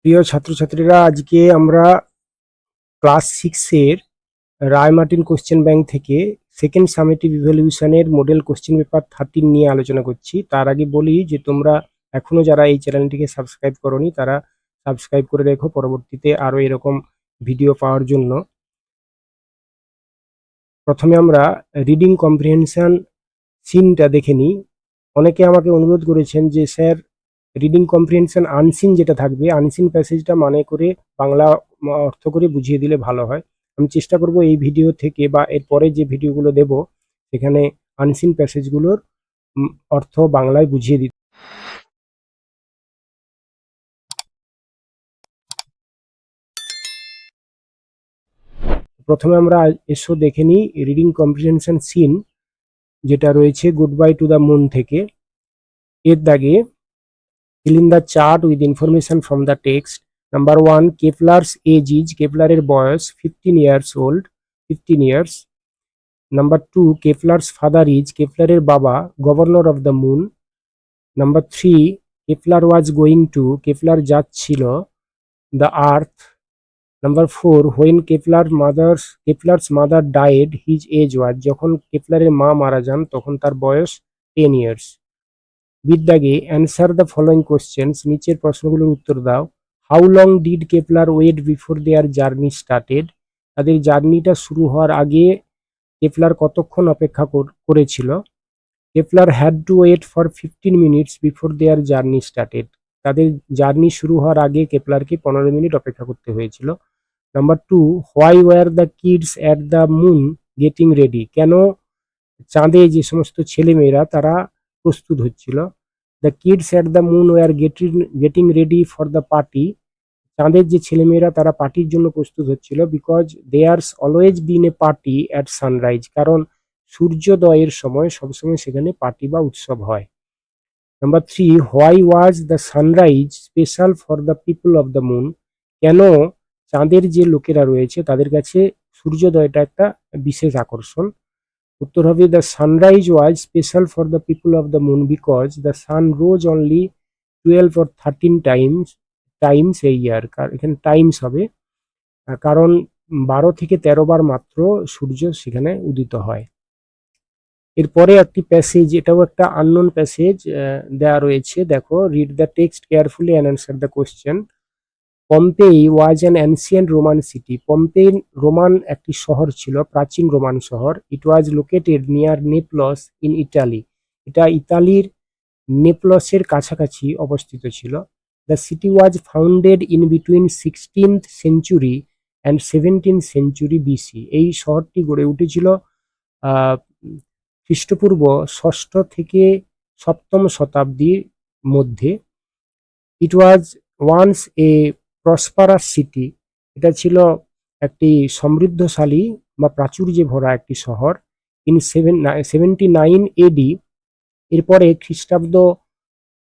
প্রিয় ছাত্রছাত্রীরা, আজকে আমরা ক্লাস 6-এর রায়-মার্টিন কোশ্চেন ব্যাংক থেকে সেকেন্ড সামেটিভ ইভ্যালুয়েশনের মডেল কোশ্চেন পেপার 13 নিয়ে আলোচনা করছি। তার আগে বলি যে তোমরা এখনো যারা এই চ্যানেলটিকে সাবস্ক্রাইব করোনি তারা সাবস্ক্রাইব করে রেখো পরবর্তীতে আরও এরকম ভিডিও পাওয়ার জন্য। প্রথমে আমরা রিডিং কম্প্রিহেনশন সিনটা দেখে নিই। অনেকে আমাকে অনুরোধ করেছেন যে স্যার, রিডিং কম্প্রিহেনশন আনসিন যেটা থাকবে, আনসিন প্যাসেজটা মানে করে বাংলা অর্থ করে বুঝিয়ে দিলে ভালো হয়। আমি চেষ্টা করব এই ভিডিও থেকে বা এর পরে যে ভিডিওগুলো দেব সেখানে আনসিন প্যাসেজগুলোর অর্থ বাংলায় বুঝিয়ে দিতে। প্রথমে আমরা এসো দেখে নিই রিডিং কম্প্রিহেনশন সিন যেটা রয়েছে good bye to the moon থেকে। এর দাগে fill in the chart with information from the text. Number 1, Kepler's age is, Kepler বয়স 15 years old, 15 years. Number 2, Kepler's father is, Kepler বাবা governor of the moon. Number 3, Kepler was going to, Kepler যাচ্ছিল the earth. Number 4, when Kepler's mother died, his age was, যখন কেপলারের মা মারা যান তখন তার বয়স 10 years. বিদ্যাগে অ্যান্সার দ্য ফলোয়িং কোশ্চেন্স, নিচের প্রশ্নগুলোর উত্তর দাও। How long did Kepler wait before their journey started, তাদের জার্নিটা শুরু হওয়ার আগে কেপলার কতক্ষণ অপেক্ষা করেছিল। Kepler had to wait for 15 minutes before their journey started, তাদের জার্নি শুরু হওয়ার আগে কেপলারকে 15 মিনিট অপেক্ষা করতে হয়েছিল। Number 2, why were the kids at the moon getting ready, কেন চাঁদে যে সমস্ত ছেলেমেয়েরা তারা প্রস্তুত হচ্ছিল। The kids at the moon were getting ready for the party, চাঁদের যে ছেলেমেয়েরা তারা পার্টির জন্য প্রস্তুত হচ্ছিল। Because there's always been a party at sunrise, কারণ সূর্যোদয়ের সময় সবসময় সেখানে পার্টি বা উৎসব হয়। Number 3, why was the sunrise special for the people of the moon, কেন চাঁদের যে লোকেরা রয়েছে তাদের কাছে সূর্যোদয়টা একটা বিশেষ আকর্ষণ। উত্তর হবে the sunrise was special for the people of the moon because the sun rose only 12 or 13 Times এই ইয়ার, এখানে টাইমস হবে কারণ 12 থেকে 13 বার মাত্র সূর্য সেখানে উদিত হয়। এরপরে একটি প্যাসেজ, এটাও একটা আননোন প্যাসেজ দেওয়া রয়েছে, দেখো। Read the text carefully and answer the question. Pompeii was an ancient Roman city, Pompeii Roman একটি শহর ছিল, প্রাচীন রোমান শহর। It was located near Naples in Italy, এটা ইতালির নেপলসের কাছাকাছি অবস্থিত ছিল। The city was founded in between 16th century and 17th century BC, এই শহরটি গড়ে উঠেছিল খ্রিস্টপূর্ব 6ষ্ঠ থেকে 7ম শতাব্দীর মধ্যে। It was once a prosperous city, এটা ছিল একটি সমৃদ্ধশালী বা প্রাচুর্যে ভরা একটি শহর। ইন 79 এডি, এরপরে খ্রিস্টাব্দ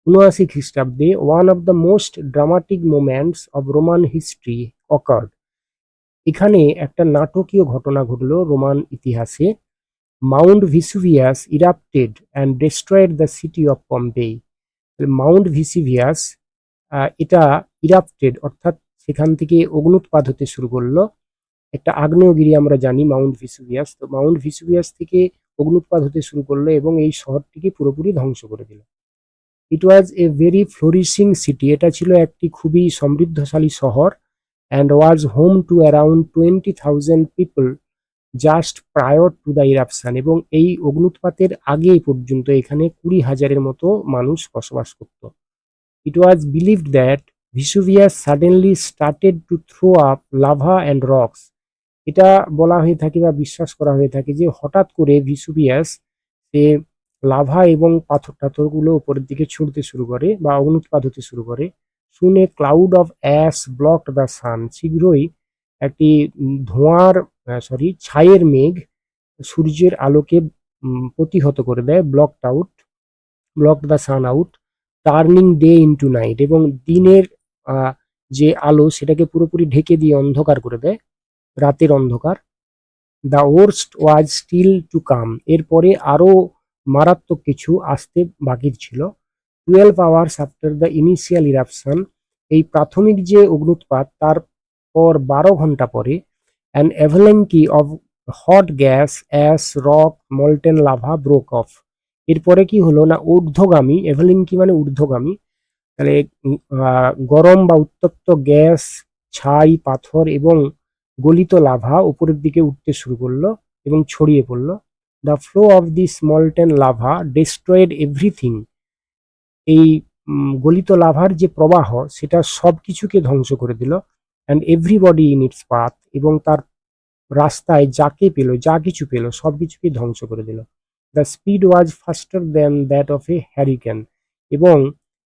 79 খ্রিস্টাব্দে one of the most dramatic moments of Roman history occurred, এখানে একটা নাটকীয় ঘটনা ঘটলো রোমান ইতিহাসে। Mount Vesuvius erupted and destroyed the city of Pompeii, Mount Vesuvius এটা ইরাপ্টেড অর্থাৎ সেখান থেকে অগ্নুৎপাত হতে শুরু করলো। একটা আগ্নেয়গিরি আমরা জানি মাউন্ট ভিসুভিয়াস, তো মাউন্ট ভিসুভিয়াস থেকে অগ্নুৎপাত হতে শুরু করলো এবং এই শহরটিকে পুরোপুরি ধ্বংস করে দিল। ইট ওয়াজ এ ভেরি ফ্লোরিশিং সিটি, এটা ছিল একটি খুবই সমৃদ্ধশালী শহর। And was home to around 20,000 people just prior to the eruption, এবং এই অগ্নুৎপাতের আগে পর্যন্ত এখানে 20,000-এর মতো মানুষ বসবাস করত। It was believed that Vesuvius suddenly started to throw up lava and rocks, এটা বলা হয়ে থাকে বা বিশ্বাস করা হয়ে থাকে যে হঠাৎ করে ভিসুভিয়াস সে লাভা এবং পাথর টাথরগুলো উপরের দিকে ছুটতে শুরু করে বা অগ্নুৎপাত হতে শুরু করে। শুনে cloud of ash blocked the sun, শীঘ্রই একটি ছায়ের মেঘ সূর্যের আলোকে প্রতিহত করে দেয়, blocked the sun out, turning day into night, এবং দিনের যে আলো সেটাকে পুরোপুরি ঢেকে দিয়ে অন্ধকার করে দেয়, রাতের অন্ধকার। The worst was still to come, এরপরে আরো মারাত্মক কিছু আসতে বাকি ছিল। 12 hours after the initial eruption, এই প্রাথমিক যে অগ্নুৎপাত তার পর 12 ঘন্টা পরে an avalanche of hot gas ash rock molten lava broke off. এরপরে কি হলো না, ঊর্ধ্বগামী, অ্যাভালাঙ্কি মানে ঊর্ধ্বগামী, তাহলে গরম বা উত্তপ্ত গ্যাস, ছাই, পাথর এবং গলিত লাভা উপরের দিকে উঠতে শুরু করলো এবং ছড়িয়ে পড়লো। The flow of this molten lava destroyed everything. এই গলিত লাভার যে প্রবাহ সেটা সবকিছুকে ধ্বংস করে দিল। And everybody in it's path, এবং তার রাস্তায় যাকে পেল, যা কিছু পেল সবকিছুকে ধ্বংস করে দিল। The speed was ফাস্টার than that of A hurricane, এবং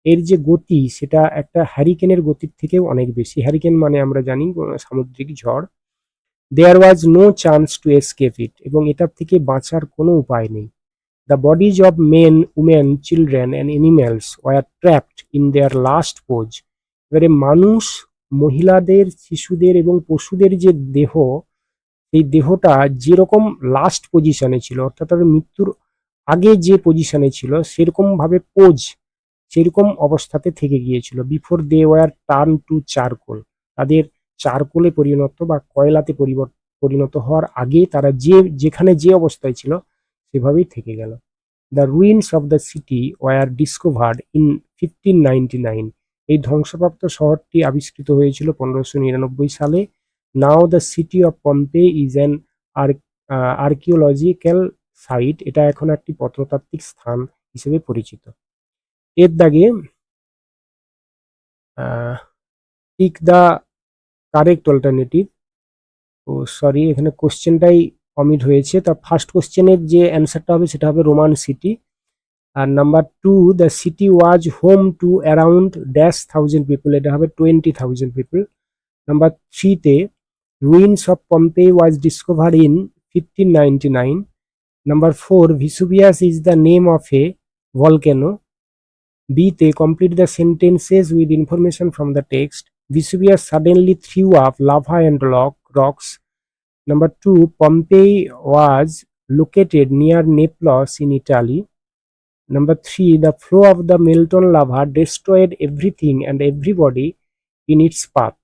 এর যে গতি সেটা একটা হ্যারিকেনের গতির থেকেও অনেক বেশি। হ্যারিকেন মানে আমরা জানি সামুদ্রিক ঝড়। There was no chance to escape it, এবং এটার থেকে বাঁচার কোনো উপায় নেই। The bodies of men, women, children and animals were trapped in their last pose. এবারে মানুষ, মহিলাদের, শিশুদের এবং পশুদের যে দেহ, সেই দেহটা যেরকম লাস্ট পজিশনে ছিল, অর্থাৎ তাদের মৃত্যুর আগে যে পজিশনে ছিল সেরকম ভাবে সেরকম অবস্থাতে থেকে গিয়েছিল। Before they were turn to charcoal, তাদের চারকোলে পরিণত বা কয়লাতে পরিণত হওয়ার আগে তারা যেখানে যে অবস্থায় ছিল সেভাবেই থেকে গেল। The ruins of the city were discovered in 1599, এই ধ্বংসপ্রাপ্ত শহরটি আবিষ্কৃত হয়েছিল 1599 সালে। Now the city of Pompeii is an archaeological site, এটা এখন একটি প্রত্নতাত্ত্বিক স্থান হিসেবে পরিচিত। এর দাগে pick the correct alternative. Oh sorry, এখানে কোশ্চেনটাই অমিট হয়েছে। তা ফার্স্ট কোশ্চেনের যে অ্যান্সারটা হবে সেটা হবে রোমান সিটি। আর number 2, the city was home to around -1000 people, এটা হবে 20,000 পিপল। নাম্বার 3 তে ruins of Pompeii was discovered in 1599। Number 4, Vesuvius is the name of a volcano. B তে complete the sentences with information from the text. Vesuvius suddenly threw up lava and rocks. Number 2, Pompeii was located near Naples in Italy. Number 3, the flow of the molten lava destroyed everything and everybody in its path.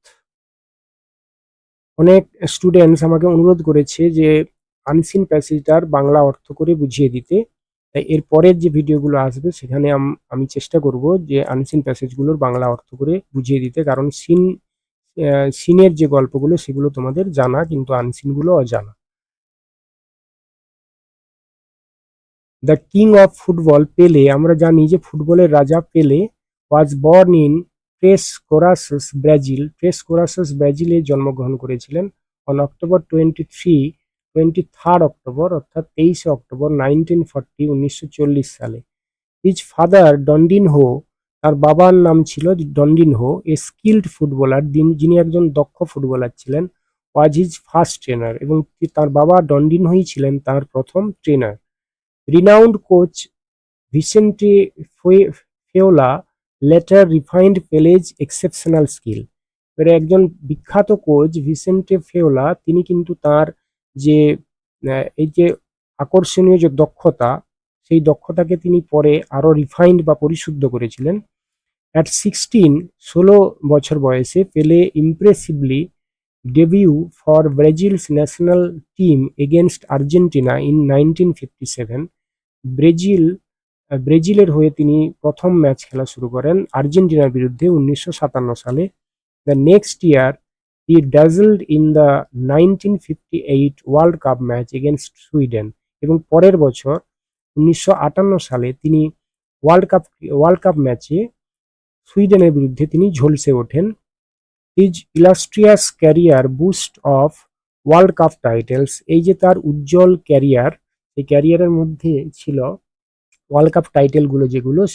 অনেক students আমাকে অনুরোধ করেছে যে unseen প্যাসেজটার Bangla অর্থ করে বুঝিয়ে দিতে। তাই এর পরের যে ভিডিওগুলো আসবে সেখানে আমি চেষ্টা করব যে আনসিন প্যাসেজগুলোর বাংলা অর্থ করে বুঝিয়ে দিতে, কারণ সিনের যে গল্পগুলো সেগুলো তোমাদের জানা, কিন্তু আনসিনগুলো অজানা। দ্য কিং অফ ফুটবল পেলে, আমরা জানি যে ফুটবলের রাজা Pele was born in Tres Coracoes, Brazil. Tres Coracoes ব্রাজিলে জন্মগ্রহণ করেছিলেন অন অক্টোবর 23 অক্টোবর, অর্থাৎ 23 অক্টোবর 1940, 1940 সালে। হিজ ফাদার ডন্ডিনহো, তার বাবার নাম ছিল ডন্ডিনহো, এ স্কিল্ড ফুটবলার, যিনি একজন দক্ষ ফুটবলার ছিলেন। ওয়াজ হিজ ফার্স্ট ট্রেনার, এবং তার বাবা ডন্ডিনহোই ছিলেন তার প্রথম trainer. Renowned coach Vicente Feola later refined Pele's exceptional skill. এবারে একজন বিখ্যাত কোচ ভিসেন্টে ফেওলা, তিনি কিন্তু তার যে এই যে আকর্ষণীয় যে দক্ষতা, সেই দক্ষতাকে তিনি পরে আরো রিফাইন্ড বা পরিশুদ্ধ করেছিলেন। অ্যাট 16 বছর বয়সে Pele impressively debut for Brazil's national team against Argentina in 1957। ব্রাজিলের হয়ে তিনি প্রথম ম্যাচ খেলা শুরু করেন আর্জেন্টিনার বিরুদ্ধে 1957 সালে। The next year he dazzled in the 1958 world cup match against Sweden, এবং পরের বছর 1958 সালে তিনি ওয়ার্ল্ড কাপ ম্যাচে সুইডেনের বিরুদ্ধে তিনি ঝলসে ওঠেন। His illustrious career boost of world cup titles, এই যে তার উজ্জ্বল ক্যারিয়ার, এই ক্যারিয়ারের মধ্যে ছিল ওয়ার্ল্ড কাপ টাইটেলগুলো,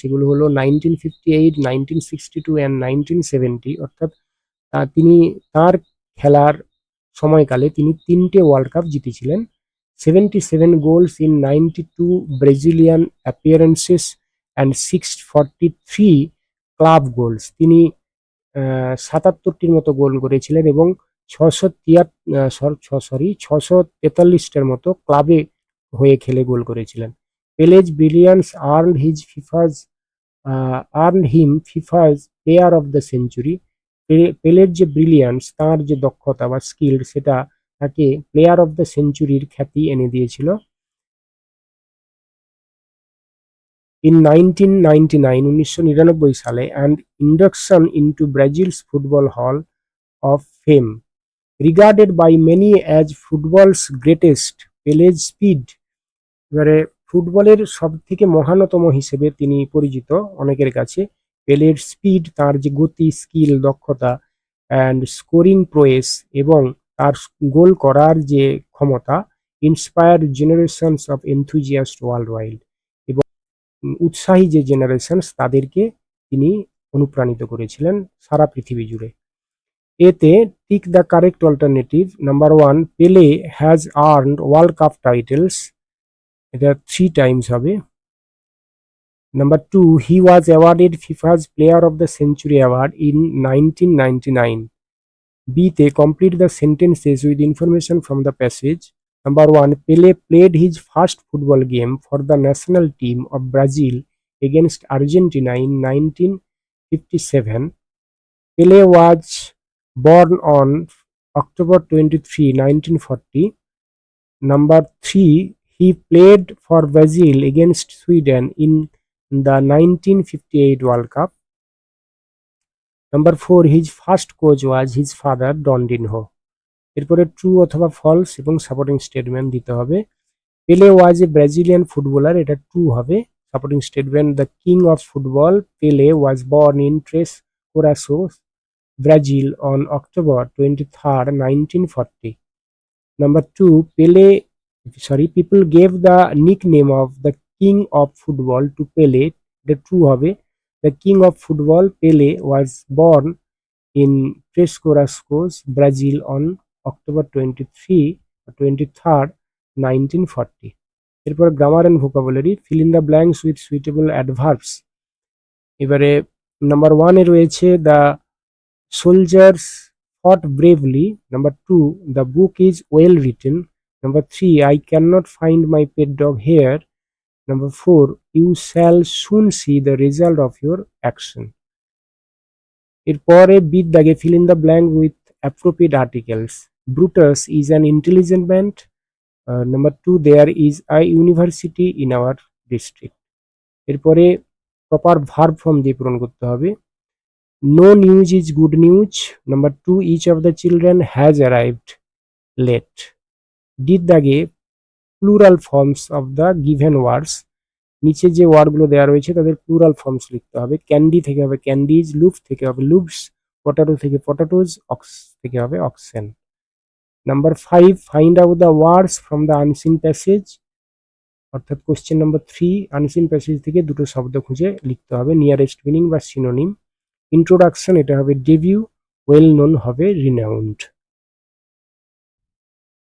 সেগুলো হলো 1958, 1962 অ্যান্ড 1970। অর্থাৎ তিনি তার খেলার সময়কালে তিনি 3টে ওয়ার্ল্ড কাপ জিতেছিলেন। 77 goals in 92 Brazilian appearances and 643 club goals, তিনি 77টির মতো গোল করেছিলেন এবং 643টার মতো ক্লাবে হয়ে খেলে গোল করেছিলেন। Pele's brilliance earned him FIFA's player of the century, পেলের যে ব্রিলিয়ান্স, তার যে দক্ষতা বা স্কিল, সেটা তাকে প্লেয়ার অফ দ্য সেঞ্চুরির খ্যাতি এনে দিয়েছিল। In 1999, 1999 সালে, and induction into Brazil's Football Hall of Fame, regarded by many as football's greatest, Pele's speed, এবারে ফুটবলের সব থেকে মহানতম হিসেবে তিনি পরিচিত অনেকের কাছে। পেলের স্পিড, তার যে গতি, স্কিল, দক্ষতা অ্যান্ড স্কোরিং প্রোয়েস এবং তার গোল করার যে ক্ষমতা, inspire generations of enthusiast world wide, এবং উৎসাহী যে জেনারেশনস তাদেরকে তিনি অনুপ্রাণিত করেছিলেন সারা পৃথিবী জুড়ে। এতে tick the correct alternative. Number 1, পেলে has earned world cup titles, এটা 3 টাইমস হবে। Number 2, he was awarded FIFA's Player of the Century Award in 1999. B তে complete the sentences with information from the passage. Number 1, Pele played his first football game for the national team of Brazil against Argentina in 1957. Pele was born on October 23, 1940. Number 3, he played for Brazil against Sweden in the 1958 World Cup. Number 4, his first coach was his father, Ronaldinho. এরপরে true অথবা false এবং supporting statement দিতে হবে। Pele was a Brazilian footballer, এটা true হবে। Supporting statement, the king of football Pele was born in Tres Coracoes, Brazil on October 23, 1940. Number 2, people gave the nickname of the king of football to Pele, এটা true হবে। The king of football Pele was born in Três Corações, Brazil on October 23, 1940. এরপর grammar and vocabulary, fill in the blanks with suitable adverbs. এবারে number 1 এ রয়েছে the soldiers fought bravely. Number 2, the book is well written. Number 3, I cannot find my pet dog here. Number 4, you shall soon see the result of your action. এরপরে বিদ দাগে fill in the blank with appropriate articles. Brutus is an intelligent man. Number 2, there is a university in our district. এরপরে proper verb form দিয়ে পূরণ করতে হবে। No news is good news. Number 2, each of the children has arrived late. ডিড দাগে plural forms of the given words, নিচে যে ওয়ার্ডগুলো দেওয়া রয়েছে তাদের প্লুরাল ফর্মস লিখতে হবে। ক্যান্ডি থেকে হবে ক্যান্ডিজ, লুপ থেকে হবে লুপস, পটাটো থেকে পটাটোজ, অক্স থেকে হবে oxen. Number 5, find out the words from the unseen passage, অর্থাৎ কোশ্চেন নাম্বার 3, আনসিন প্যাসেজ থেকে দুটো শব্দ খুঁজে লিখতে হবে, নিয়ারেস্ট মিনিং বা সিনোনিম। ইন্ট্রোডাকশন, এটা হবে ডেবিউ, ওয়েল নোন হবে রিনাউন্ড।